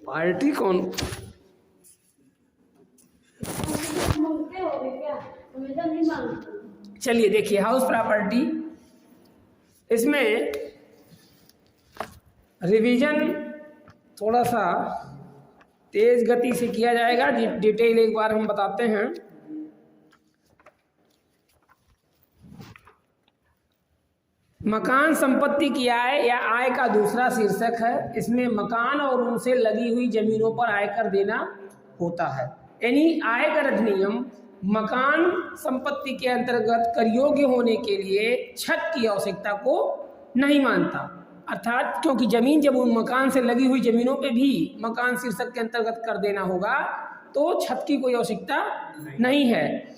Party कौन? चलिए देखिए, हाउस प्रॉपर्टी, इसमें रिवीजन थोड़ा सा तेज गति से किया जाएगा। डिटेल एक बार हम बताते हैं। मकान संपत्ति की आय या आय का दूसरा शीर्षक है। इसमें मकान और उनसे लगी हुई जमीनों पर आयकर देना होता है। यानी आयकर अधिनियम मकान संपत्ति के अंतर्गत कर योग्य होने के लिए छत की आवश्यकता को नहीं मानता। अर्थात क्योंकि जमीन, जब उन मकान से लगी हुई जमीनों पे भी मकान शीर्षक के अंतर्गत कर देना होगा, तो छत की कोई आवश्यकता नहीं है।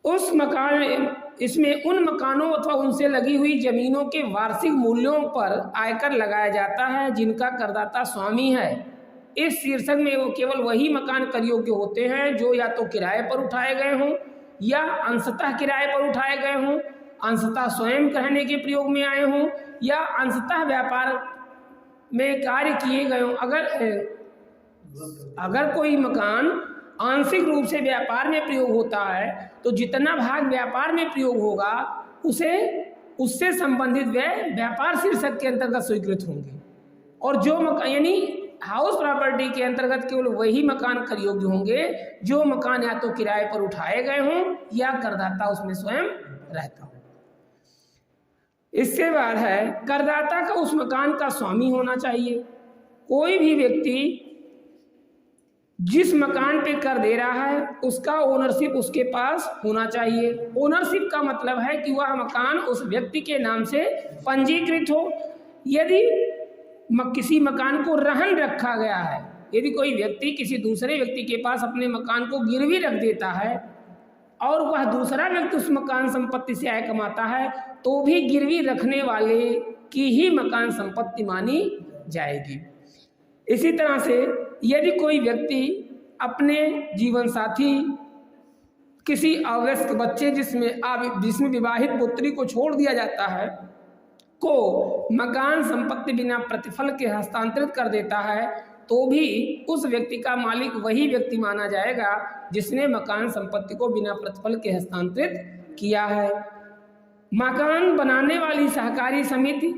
उस मकान, इसमें उन मकानों अथवा उनसे लगी हुई जमीनों के वार्षिक मूल्यों पर आयकर लगाया जाता है जिनका करदाता स्वामी है। इस शीर्षक में वो केवल वही मकान कर योग्य होते हैं जो या तो किराए पर उठाए गए हों या अंशतः किराए पर उठाए गए हों, अंशतः स्वयं रहने के प्रयोग में आए हों या अंशतः व्यापार में कार्य किए गए हों। अगर कोई मकान आंशिक रूप से व्यापार में प्रयोग होता है तो जितना भाग व्यापार में प्रयोग होगा उससे संबंधित व्यय व्यापार शीर्षक के अंतर्गत स्वीकृत होंगे। और जो मकान, यानी हाउस प्रॉपर्टी के अंतर्गत केवल वही मकान कर योग्य होंगे जो मकान या तो किराए पर उठाए गए हों या करदाता उसमें स्वयं रहता हो। इसके बाद है, करदाता का उस मकान का स्वामी होना चाहिए। कोई भी व्यक्ति जिस मकान पे कर दे रहा है उसका ओनरशिप उसके पास होना चाहिए। ओनरशिप का मतलब है कि वह मकान उस व्यक्ति के नाम से पंजीकृत हो। यदि किसी मकान को रहन रखा गया है, यदि कोई व्यक्ति किसी दूसरे व्यक्ति के पास अपने मकान को गिरवी रख देता है और वह दूसरा व्यक्ति उस मकान संपत्ति से आय कमाता है, तो भी गिरवी रखने वाले की ही मकान संपत्ति मानी जाएगी। इसी तरह से यदि कोई व्यक्ति अपने जीवन साथी, किसी अवयस्क बच्चे जिसमें विवाहित पुत्री को छोड़ दिया जाता है, को मकान संपत्ति बिना प्रतिफल के हस्तांतरित कर देता है, तो भी उस व्यक्ति का मालिक वही व्यक्ति माना जाएगा जिसने मकान संपत्ति को बिना प्रतिफल के हस्तांतरित किया है। मकान बनाने वाली सहकारी समिति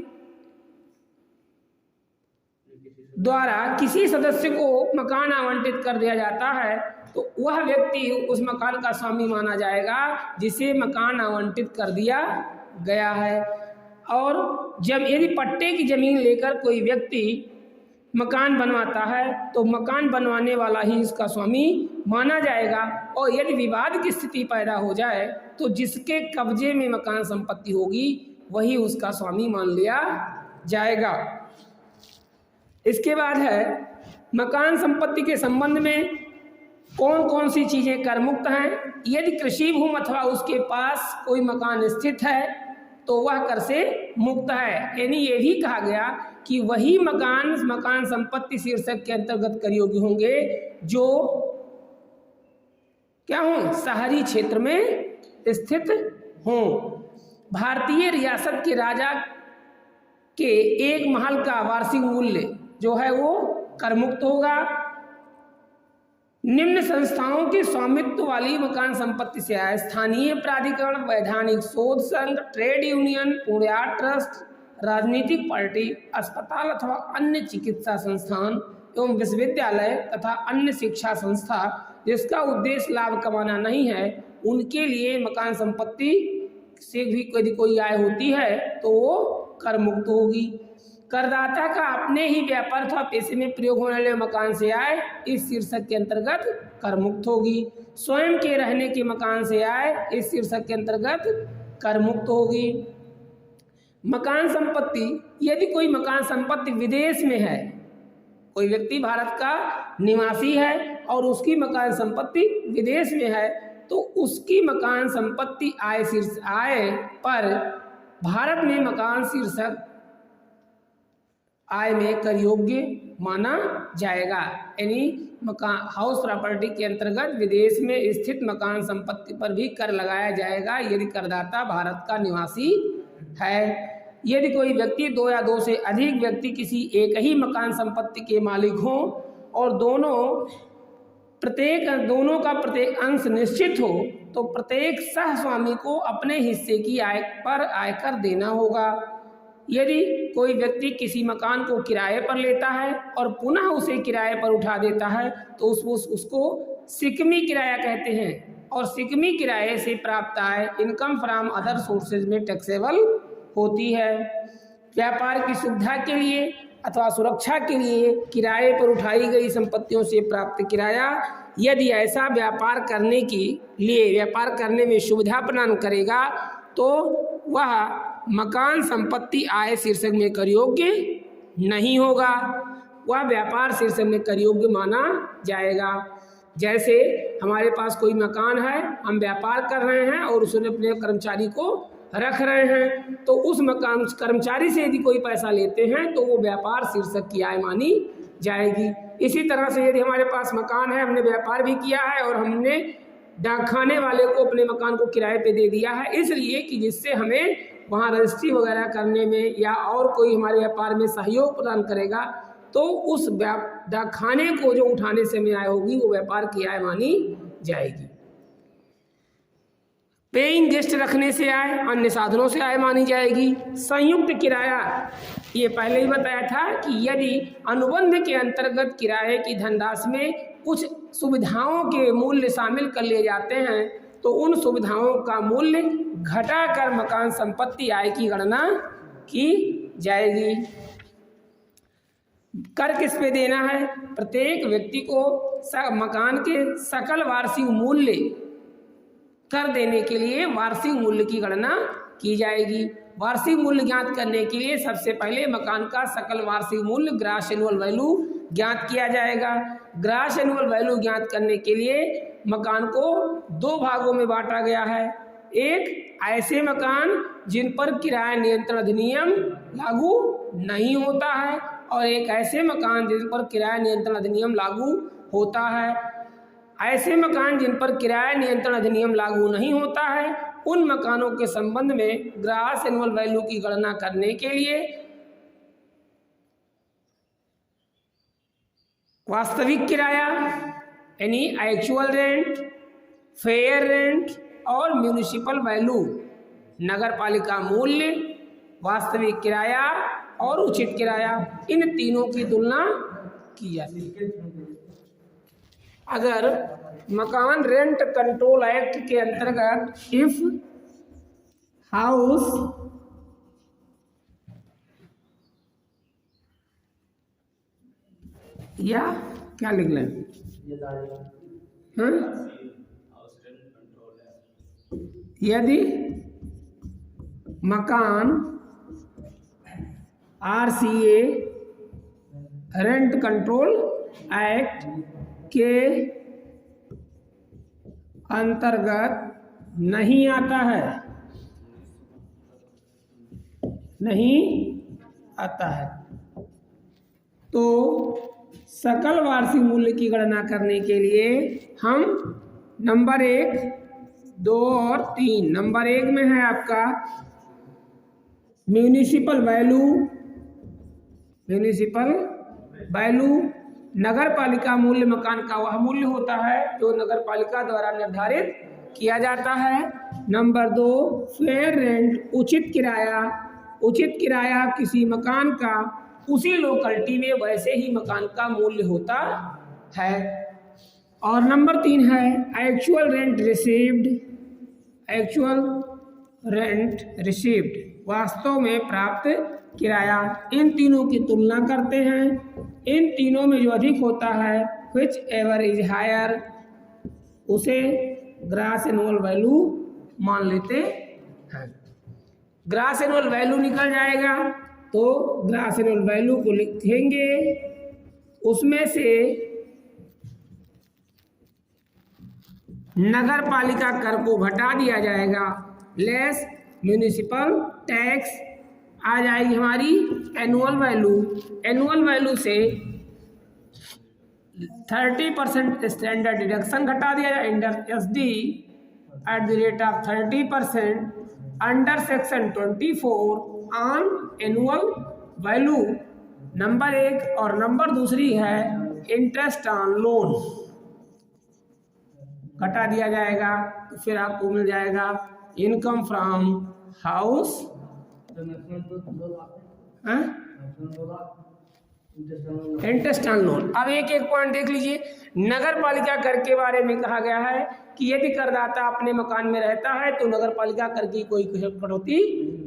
द्वारा किसी सदस्य को मकान आवंटित कर दिया जाता है तो वह व्यक्ति उस मकान का स्वामी माना जाएगा जिसे मकान आवंटित कर दिया गया है। और जब यदि पट्टे की जमीन लेकर कोई व्यक्ति मकान बनवाता है तो मकान बनवाने वाला ही इसका स्वामी माना जाएगा। और यदि विवाद की स्थिति पैदा हो जाए तो जिसके कब्जे में मकान संपत्ति होगी वही उसका स्वामी मान लिया जाएगा। इसके बाद है, मकान संपत्ति के संबंध में कौन कौन सी चीज़ें कर मुक्त हैं। यदि कृषि भूमि अथवा उसके पास कोई मकान स्थित है तो वह कर से मुक्त है। यानी ये भी कहा गया कि वही मकान संपत्ति शीर्षक के अंतर्गत कर योग्य होंगे जो क्या हों, शहरी क्षेत्र में स्थित हों। भारतीय रियासत के राजा के एक महल का वार्षिक मूल्य जो है वो कर मुक्त होगा। निम्न संस्थाओं के स्वामित्व वाली मकान संपत्ति से आय स्थानीय प्राधिकरण, वैधानिक शोध संघ, ट्रेड यूनियन, पुण्यार्थ ट्रस्ट, राजनीतिक पार्टी, अस्पताल अथवा अन्य चिकित्सा संस्थान एवं विश्वविद्यालय तथा अन्य शिक्षा संस्था जिसका उद्देश्य लाभ कमाना नहीं है, उनके लिए मकान संपत्ति से भी यदि कोई आय होती है तो वो कर मुक्त होगी। करदाता का अपने ही व्यापार अथवा पैसे में प्रयोग होने वाले मकान से आय इस शीर्षक के अंतर्गत कर मुक्त होगी। स्वयं के रहने के मकान से आय इस शीर्षक के अंतर्गत कर मुक्त होगी। मकान संपत्ति, यदि कोई मकान संपत्ति विदेश में है, कोई व्यक्ति भारत का निवासी है और उसकी मकान संपत्ति विदेश में है, तो उसकी मकान संपत्ति आय पर भारत में मकान शीर्षक आय में कर योग्य माना जाएगा। यानी मकान हाउस प्रॉपर्टी के अंतर्गत विदेश में स्थित मकान संपत्ति पर भी कर लगाया जाएगा यदि करदाता भारत का निवासी है। यदि कोई व्यक्ति 2 या 2 से अधिक व्यक्ति किसी एक ही मकान संपत्ति के मालिक हों और दोनों का प्रत्येक अंश निश्चित हो तो प्रत्येक सह स्वामी को अपने हिस्से की आय पर आयकर देना होगा। यदि कोई व्यक्ति किसी मकान को किराए पर लेता है और पुनः उसे किराए पर उठा देता है तो उसको सिकमी किराया कहते हैं, और सिकमी किराए से प्राप्त आय इनकम फ्रॉम अदर सोर्सेज में टैक्सेबल होती है। व्यापार की सुविधा के लिए अथवा सुरक्षा के लिए किराए पर उठाई गई संपत्तियों से प्राप्त किराया यदि ऐसा व्यापार करने में सुविधा प्रदान करेगा तो वह मकान संपत्ति आय शीर्षक में कर योग्य नहीं होगा, वह व्यापार शीर्षक में कर योग्य माना जाएगा। जैसे हमारे पास कोई मकान है, हम व्यापार कर रहे हैं और उसने अपने कर्मचारी को रख रहे हैं, तो उस मकान कर्मचारी से यदि कोई पैसा लेते हैं तो वो व्यापार शीर्षक की आय मानी जाएगी। इसी तरह से यदि हमारे पास मकान है, हमने व्यापार भी किया है और हमने डाकखाने वाले को अपने मकान को किराए पे दे दिया है, इसलिए कि जिससे हमें वहाँ रजिस्ट्री वगैरह करने में या और कोई हमारे व्यापार में सहयोग प्रदान करेगा, तो उस डाकखाने को जो उठाने से में आय होगी वो व्यापार की आय मानी जाएगी। पेइंग गेस्ट रखने से आय, अन्य साधनों से आय मानी जाएगी। संयुक्त किराया, ये पहले ही बताया था कि यदि अनुबंध के अंतर्गत किराए की धनराशि में कुछ सुविधाओं के मूल्य शामिल कर लिए जाते हैं तो उन सुविधाओं का मूल्य घटाकर मकान संपत्ति आय की गणना की जाएगी। कर किस पे देना है? प्रत्येक व्यक्ति को मकान के सकल वार्षिक मूल्य कर देने के लिए वार्षिक मूल्य की गणना की जाएगी। वार्षिक मूल्य ज्ञात करने के लिए सबसे पहले मकान का सकल वार्षिक मूल्य ग्रॉस एनुअल वैल्यू ज्ञात किया जाएगा। ग्रॉस एनुअल वैल्यू ज्ञात करने के लिए मकान को 2 भागों में बांटा गया है। एक ऐसे मकान जिन पर किराया नियंत्रण अधिनियम लागू नहीं होता है और एक ऐसे मकान जिन पर किराया नियंत्रण अधिनियम लागू होता है। ऐसे मकान जिन पर किराया नियंत्रण अधिनियम लागू नहीं होता है उन मकानों के संबंध में ग्रॉस एनुअल वैल्यू की गणना करने के लिए वास्तविक किराया यानी एक्चुअल रेंट, फेयर रेंट और म्यूनिसिपल वैल्यू, नगर पालिका मूल्य, वास्तविक किराया और उचित किराया, इन तीनों की तुलना की जाती है। अगर मकान रेंट कंट्रोल एक्ट के अंतर्गत इफ हाउस या क्या लिख लें, यदि मकान RCA रेंट कंट्रोल एक्ट के अंतर्गत नहीं आता है, तो सकल वार्षिक मूल्य की गणना करने के लिए हम नंबर 1, 2 और 3, नंबर 1 में है आपका म्यूनिसिपल वैल्यू, नगर पालिका मूल्य मकान का वह मूल्य होता है जो नगर पालिका द्वारा निर्धारित किया जाता है। नंबर 2 फेयर रेंट, उचित किराया किसी मकान का उसी लोकेलिटी में वैसे ही मकान का मूल्य होता है। और नंबर 3 है एक्चुअल रेंट रिसीव्ड, वास्तव में प्राप्त किराया। इन तीनों की तुलना करते हैं, इन तीनों में जो अधिक होता है विच एवर इज हायर उसे ग्रॉस एनुअल वैल्यू मान लेते हैं। ग्रॉस एनुअल वैल्यू निकल जाएगा तो ग्रॉस एनुअल वैल्यू को लिखेंगे, उसमें से नगर पालिका कर को घटा दिया जाएगा, लेस म्यूनिसिपल टैक्स आ जाएगी हमारी एनुअल वैल्यू से 30% स्टैंडर्ड डिडक्शन घटा दिया जाए, SD at the rate of 30%, under section 24 on annual value, number 1, और नंबर दूसरी है इंटरेस्ट ऑन लोन, घटा दिया जाएगा तो फिर आपको मिल जाएगा income from house, interest on loan. अब एक एक पॉइंट देख लीजिए। नगर पालिका कर के बारे में कहा गया है कि यदि करदाता अपने मकान में रहता है तो नगर पालिका कर की कोई कटौती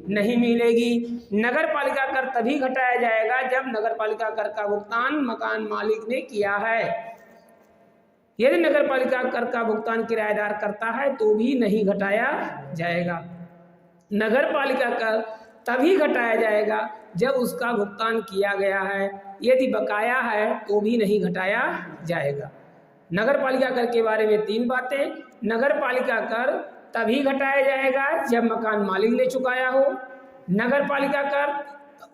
नहीं मिलेगी। नगर पालिका कर तभी घटाया जाएगा जब नगर पालिका कर का भुगतान मकान मालिक ने किया है। यदि नगर पालिका कर का भुगतान किराएदार करता है तो भी नहीं घटाया जाएगा। नगर पालिका कर तभी घटाया जाएगा जब उसका भुगतान किया गया है, यदि बकाया है तो भी नहीं घटाया जाएगा। नगर पालिका कर के बारे में 3 बातें। नगर पालिका कर तभी घटाया जाएगा जब मकान मालिक ने चुकाया हो। नगर पालिका कर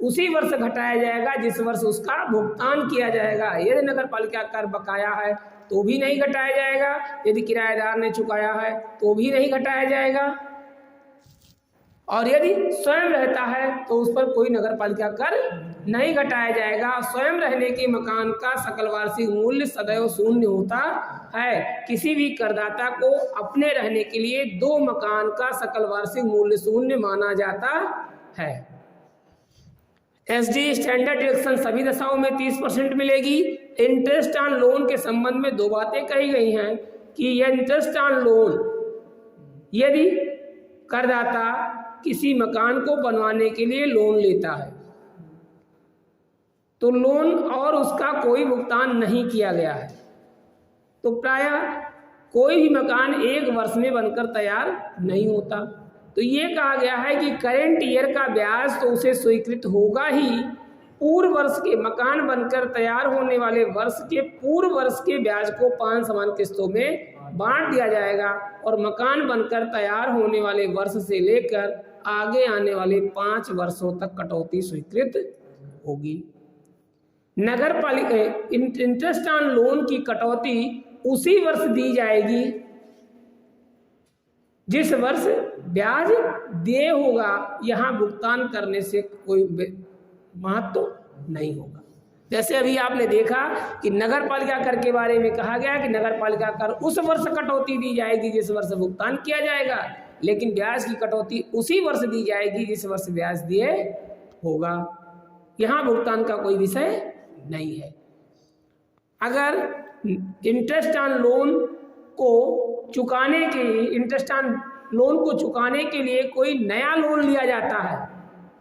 उसी वर्ष घटाया जाएगा जिस वर्ष उसका भुगतान किया जाएगा। यदि नगर पालिका कर बकाया है तो भी नहीं घटाया जाएगा, यदि किराएदार ने चुकाया है तो भी नहीं घटाया जाएगा, और यदि स्वयं रहता है तो उस पर कोई नगर पालिका कर नहीं घटाया जाएगा। स्वयं रहने के मकान का सकल वार्षिक मूल्य सदैव शून्य होता है। किसी भी करदाता को अपने रहने के लिए 2 मकान का सकल वार्षिक मूल्य शून्य माना जाता है। एसडी स्टैंडर्ड डिडक्शन सभी दशाओं में 30% मिलेगी। इंटरेस्ट ऑन लोन के संबंध में 2 बातें कही गई हैं कि यह इंटरेस्ट ऑन लोन, यदि करदाता किसी मकान को बनवाने के लिए लोन लेता है तो लोन और उसका कोई भुगतान नहीं किया गया है तो प्रायः कोई भी मकान 1 वर्ष में बनकर तैयार नहीं होता। तो ये कहा गया है कि करेंट ईयर का ब्याज तो उसे स्वीकृत होगा ही, पूर्व वर्ष के मकान बनकर तैयार होने वाले वर्ष के पूर्व वर्ष के ब्याज को 5 समान किस्तों में बांट दिया जाएगा और मकान बनकर तैयार होने वाले वर्ष से लेकर आगे आने वाले 5 वर्षों तक कटौती स्वीकृत होगी। नगर पालिका इंटरेस्ट ऑन लोन की कटौती उसी वर्ष दी जाएगी जिस वर्ष ब्याज देय होगा। यहाँ भुगतान करने से कोई महत्व नहीं होगा। जैसे अभी आपने देखा कि नगर पालिका कर के बारे में कहा गया कि नगर पालिका कर उस वर्ष कटौती दी जाएगी जिस वर्ष भुगतान किया जाएगा, लेकिन ब्याज की कटौती उसी वर्ष दी जाएगी जिस वर्ष ब्याज दिए होगा। यहाँ भुगतान का कोई विषय नहीं है। अगर इंटरेस्ट ऑन लोन को चुकाने के लिए के लिए कोई नया लोन लिया जाता है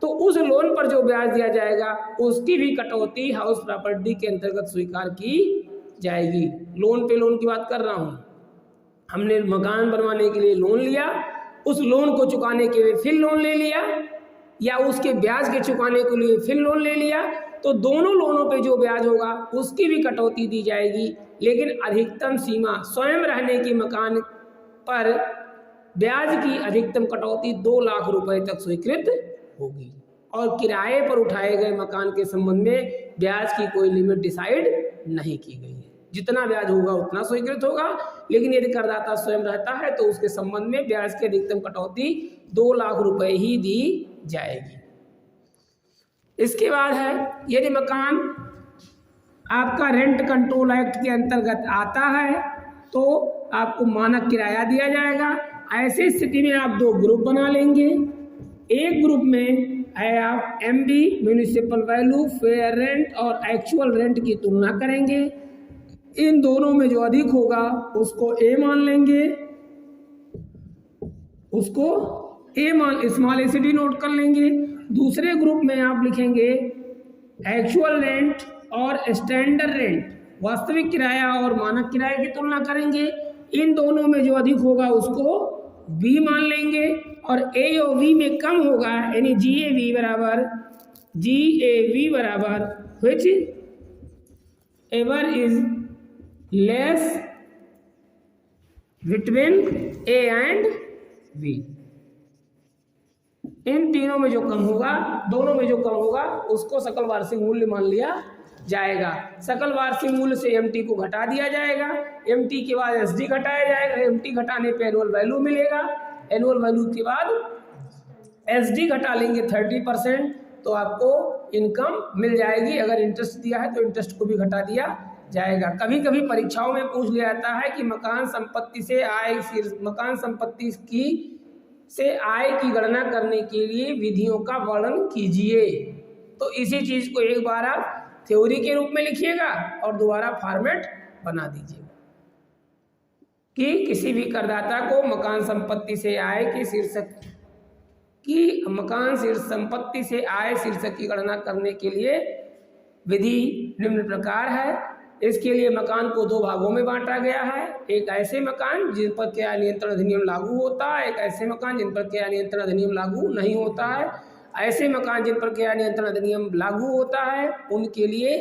तो उस लोन पर जो ब्याज दिया जाएगा उसकी भी कटौती हाउस प्रॉपर्टी के अंतर्गत स्वीकार की जाएगी। लोन पे लोन की बात कर रहा हूँ। हमने मकान बनवाने के लिए लोन लिया, उस लोन को चुकाने के लिए फिर लोन ले लिया या उसके ब्याज के चुकाने के लिए फिर लोन ले लिया, तो दोनों लोनों पे जो ब्याज होगा उसकी भी कटौती दी जाएगी। लेकिन अधिकतम सीमा स्वयं रहने के मकान पर ब्याज की अधिकतम कटौती 2 लाख रुपए तक स्वीकृत होगी और किराए पर उठाए गए मकान के संबंध में ब्याज की कोई लिमिट डिसाइड नहीं की गई है। जितना ब्याज होगा उतना स्वीकृत होगा, लेकिन यदि करदाता स्वयं रहता है तो उसके संबंध में ब्याज की अधिकतम कटौती 2 लाख रुपए ही दी जाएगी। इसके बाद है, यदि मकान आपका रेंट कंट्रोल एक्ट के अंतर्गत आता है तो आपको मानक किराया दिया जाएगा। ऐसी स्थिति में आप 2 ग्रुप बना लेंगे। एक ग्रुप में है आप MB municipal value, fair rent और एक्चुअल रेंट की तुलना करेंगे। इन दोनों में जो अधिक होगा उसको ए मान लेंगे, उसको ए मान स्मॉल एसीडी नोट कर लेंगे। दूसरे ग्रुप में आप लिखेंगे एक्चुअल रेंट और स्टैंडर्ड रेंट, वास्तविक किराया और मानक किराए की तुलना करेंगे। इन दोनों में जो अधिक होगा उसको बी मान लेंगे और ए और वी में कम होगा यानी जी ए वी बराबर whichever is less between A and V. इन तीनों में जो कम होगा, दोनों में जो कम होगा उसको सकल वार्षिक मूल्य मान लिया जाएगा। सकल वार्षिक मूल्य से एमटी को घटा दिया जाएगा, एमटी के बाद एसडी घटाया जाएगा, एमटी घटाने पे एनुअल वैल्यू मिलेगा, एनुअल वैल्यू के बाद एसडी घटा लेंगे 30%, तो आपको इनकम मिल जाएगी। अगर इंटरेस्ट दिया है तो इंटरेस्ट को भी घटा दिया जाएगा। कभी कभी परीक्षाओं में पूछ लिया जाता है कि मकान संपत्ति से आय की गणना करने के लिए विधियों का वर्णन कीजिए। तो इसी चीज को एक बार आप थ्योरी के रूप में लिखिएगा और दोबारा फॉर्मेट बना दीजिएगा कि किसी भी करदाता को मकान संपत्ति से आय की शीर्षक की गणना करने के लिए विधि निम्न प्रकार है। इसके लिए मकान को 2 भागों में बांटा गया है। एक ऐसे मकान जिन पर किराया नियंत्रण अधिनियम लागू होता है, एक ऐसे मकान जिन पर किराया नियंत्रण अधिनियम लागू नहीं होता है। ऐसे मकान जिन पर किराया नियंत्रण अधिनियम लागू होता है उनके लिए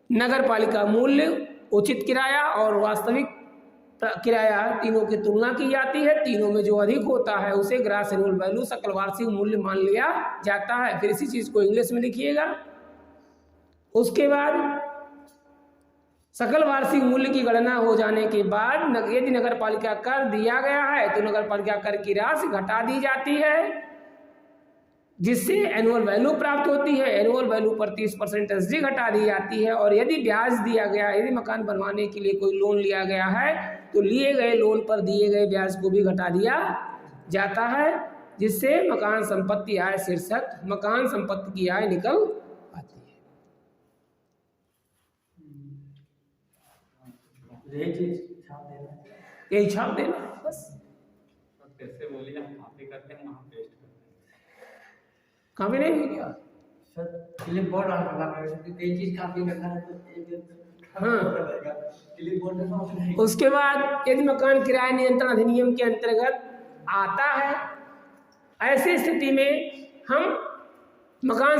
नगर पालिका मूल्य, उचित किराया और वास्तविक किराया तीनों की तुलना की जाती है। तीनों में जो अधिक होता है उसे ग्रॉस एनुअल वैल्यू, सकल वार्षिक मूल्य मान लिया जाता है। फिर इसी चीज को इंग्लिश में लिखिएगा। उसके बाद सकल वार्षिक मूल्य की गणना हो जाने के बाद यदि नगर पालिका कर दिया गया है तो नगर पालिका कर की राशि घटा दी जाती है, जिससे एनुअल वैल्यू प्राप्त होती है। एनुअल वैल्यू पर 30% एसडी घटा दी जाती है। और यदि ब्याज दिया गया, यदि मकान बनवाने के लिए कोई लोन लिया गया है तो लिए गए लोन पर दिए गए ब्याज को भी घटा दिया जाता है, जिससे मकान संपत्ति आय शीर्षक मकान संपत्ति की आय निकल आती है। यही छाप देना बस। कैसे बोलिए, हम कॉपी करते हैं वहाँ पेस्ट करते हैं। कॉपी नहीं हुई क्या सर? क्लिप बोर्ड ऑन करना पड़ेगा, कई चीज कॉपी करना है तो क्लिप बोर्ड में ऑप्शन है। उसके बाद यदि मकान किराया नियंत्रण अधिनियम के अंतर्गत आता है, ऐसी स्थिति में हम मकान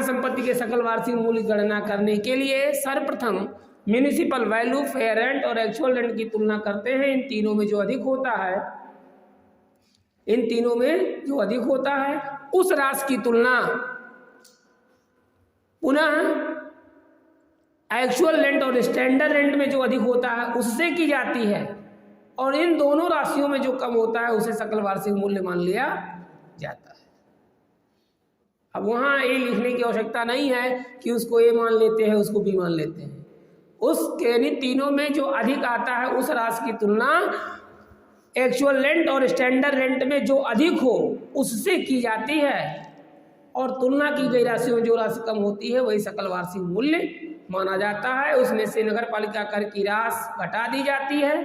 संपत्ति के सकल वार्षिक मूल्य की गणना करने के लिए सर्वप्रथम म्यूनिसिपल वैल्यू, फेयर रेंट और एक्चुअल रेंट की तुलना करते हैं। इन तीनों में जो अधिक होता है उस राशि की तुलना पुनः एक्चुअल रेंट और स्टैंडर्ड रेंट में जो अधिक होता है उससे की जाती है, और इन दोनों राशियों में जो कम होता है उसे सकल वार्षिक मूल्य मान लिया जाता है। अब वहाँ ये लिखने की आवश्यकता नहीं है कि उसको ए मान लेते हैं, उसको बी मान लेते हैं। यानी तीनों में जो अधिक आता है उस राशि की तुलना एक्चुअल रेंट और स्टैंडर्ड रेंट में जो अधिक हो उससे की जाती है, और तुलना की गई राशि में जो राशि कम होती है वही सकल वार्षिक मूल्य माना जाता है। उसमें से नगर पालिका कर की राशि घटा दी जाती है,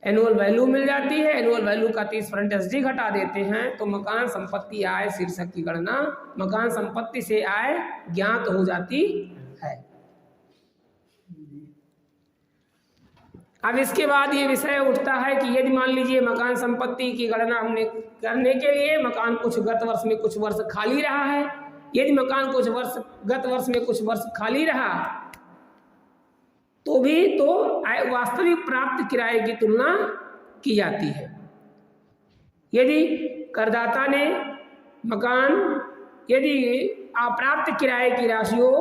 एनुअल वैल्यू मिल जाती है। एनुअल वैल्यू का 30% एसडी घटा देते हैं तो मकान संपत्ति आय शीर्षक की गणना मकान संपत्ति से आय ज्ञात हो जाती है। अब इसके बाद ये विषय उठता है कि यदि मान लीजिए मकान संपत्ति की गणना हमने करने के लिए मकान कुछ गत वर्ष में कुछ वर्ष खाली रहा है, यदि मकान गत वर्ष में कुछ वर्ष खाली रहा तो वास्तविक प्राप्त किराए की तुलना की जाती है। यदि करदाता ने यदि अप्राप्त किराए की राशि हो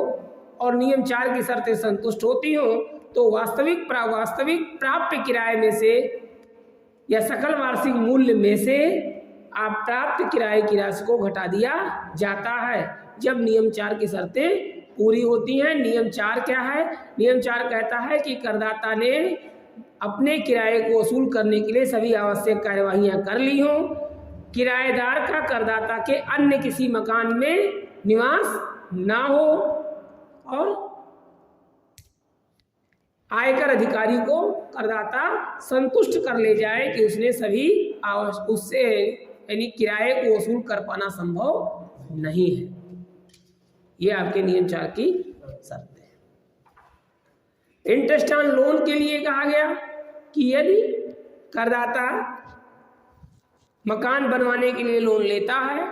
और नियम 4 की शर्तें संतुष्ट होती हो तो वास्तविक प्राप्त किराए में से या सकल वार्षिक मूल्य में से अप्राप्त किराए की राशि को घटा दिया जाता है जब नियम 4 की शर्तें पूरी होती हैं। नियम 4 क्या है? नियम 4 कहता है कि करदाता ने अपने किराए को वसूल करने के लिए सभी आवश्यक कार्यवाहियां कर ली हों, किराएदार का करदाता के अन्य किसी मकान में निवास ना हो, और आयकर अधिकारी को करदाता संतुष्ट कर ले जाए कि उसने सभी उससे यानी किराए को वसूल कर पाना संभव नहीं है। ये आपके नियम 4 की शर्तें हैं। इंटरेस्ट ऑन लोन के लिए कहा गया कि यदि करदाता मकान बनवाने के लिए लोन लेता है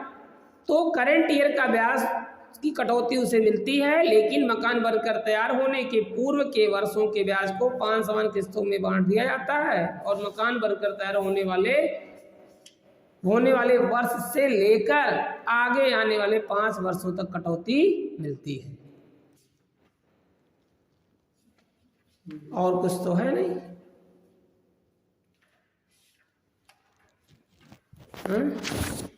तो करंट ईयर का ब्याज की कटौती उसे मिलती है, लेकिन मकान बनकर तैयार होने के पूर्व के वर्षों के ब्याज को 5 समान किस्तों में बांट दिया जाता है, और मकान बनकर तैयार होने वाले वर्ष से लेकर आगे आने वाले 5 वर्षों तक कटौती मिलती है। और कुछ तो है नहीं। हाँ?